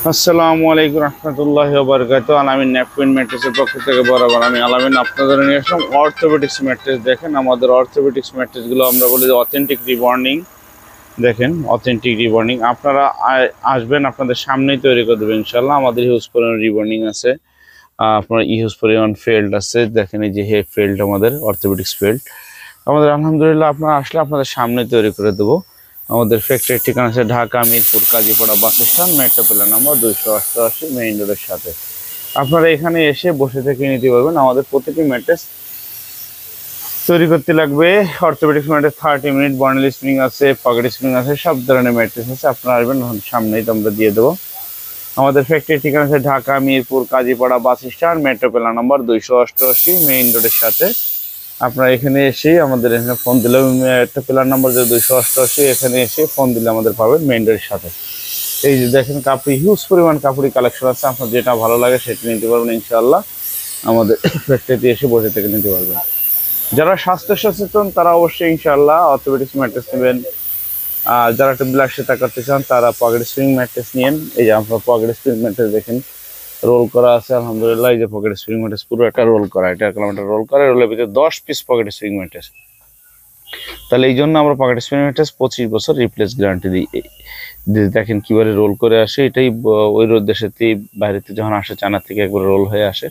আসসালামু আলাইকুম রহমতুল্লাহি ওয়া বারাকাতুহু। আলামিন ন্যাপকিন ম্যাট্রেসের পক্ষ থেকে বরাবর আমি আলামিন আপনাদের নিয়ে আসলাম অর্থোপেডিক্স ম্যাট্রেস। দেখেন আমাদের অর্থোপেডিক্স ম্যাট্রেসগুলো আমরা বলি যে অথেন্টিক রিবর্নিং। দেখেন অথেন্টিক রিবর্নিং আপনারা আসবেন, আপনাদের সামনেই তৈরি করে দেবেন ইনশাল্লাহ। আমাদের হিউজ পরিমাণ রিবর্নিং আছে, আপনার হিউজ পরিমাণ ফেল্ড আছে। দেখেন এই যে হে ফেল্ড, আমাদের অর্থোপেডিক্স ফেল্ড আমাদের আলহামদুলিল্লাহ আপনারা আসলে আপনাদের সামনে তৈরি করে দেবো। আমাদের ফ্যাক্টরির ঠিকানা আছে Dhaka Mirpur Kazipara bus stand, metro plan number 288 main রোডের সাথে। আপনারা এখানে এসে বসে থেকে নিতে পারবেন। আমাদের প্রতিটি ম্যাট্রেস তৈরি করতে লাগবে অর্থোপেডিক্স ম্যাট্রেস 30 মিনিট, বর্নেল স্প্রিং আছে, পকেট স্প্রিং আছে, সব ধরনের ম্যাট্রেস আছে। আপনারা আসবেন, সামনেই তো আমরা দিয়ে দেবো। আমাদের ফ্যাক্টরির ঠিকানা আছে Dhaka Mirpur Kazipara bus stand, metro plan number 288 main রোডের সাথে। আপনারা এখানে এসে আমাদের এখানে ফোন দিলে, একটা প্ল্যান নাম্বার 288, এখানে এসে ফোন দিলে আমাদের পাবেন মেইন রোডের সাথে। এই যে দেখেন কাপড়ি, হিউজ পরিমাণ কাপড়ি কালেকশন আছে। আপনার যেটা ভালো লাগে সেটা নিতে পারবেন ইনশাআল্লাহ। আমাদের ফ্যাক্টরিতে এসে বসে থেকে নিতে পারবেন। যারা স্বাস্থ্য সচেতন তারা অবশ্যই ইনশাআল্লাহ অর্থোপেডিক্স ম্যাট্রেস নেবেন। আর যারা একটু বিলাসিতা করতে চান তারা পকেট স্প্রিং ম্যাট্রেস নিন। এই যে আপনার পকেট স্প্রিং ম্যাট্রেস দেখেন রোল করা আছে আলহামদুলিল্লাহ। এই যে পকেট স্প্রিং ম্যাট্রেস পুরো একটা রোল করা, এটা কিলোমিটার রোল করা, রোলের ভিতরে 10 পিস পকেট স্প্রিং ম্যাট্রেস। তাহলে এই জন্য আমরা পকেট স্প্রিং ম্যাট্রেস 25 বছর রিপ্লেস গ্যারান্টি দিই। দেখেন কিভাবে রোল করে আসে, এটাই ওই রোদ দেশেতে বাইরেতে যখন আসে চায়না থেকে একবার রোল হয়ে আসে,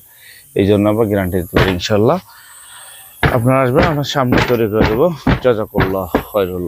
এই জন্য আমরা গ্যারান্টি দিতে পারি ইনশাল্লাহ। আপনারা আসবেন, আপনার সামনে তৈরি করে দেবো। জাযাকাল্লাহ খায়রুল।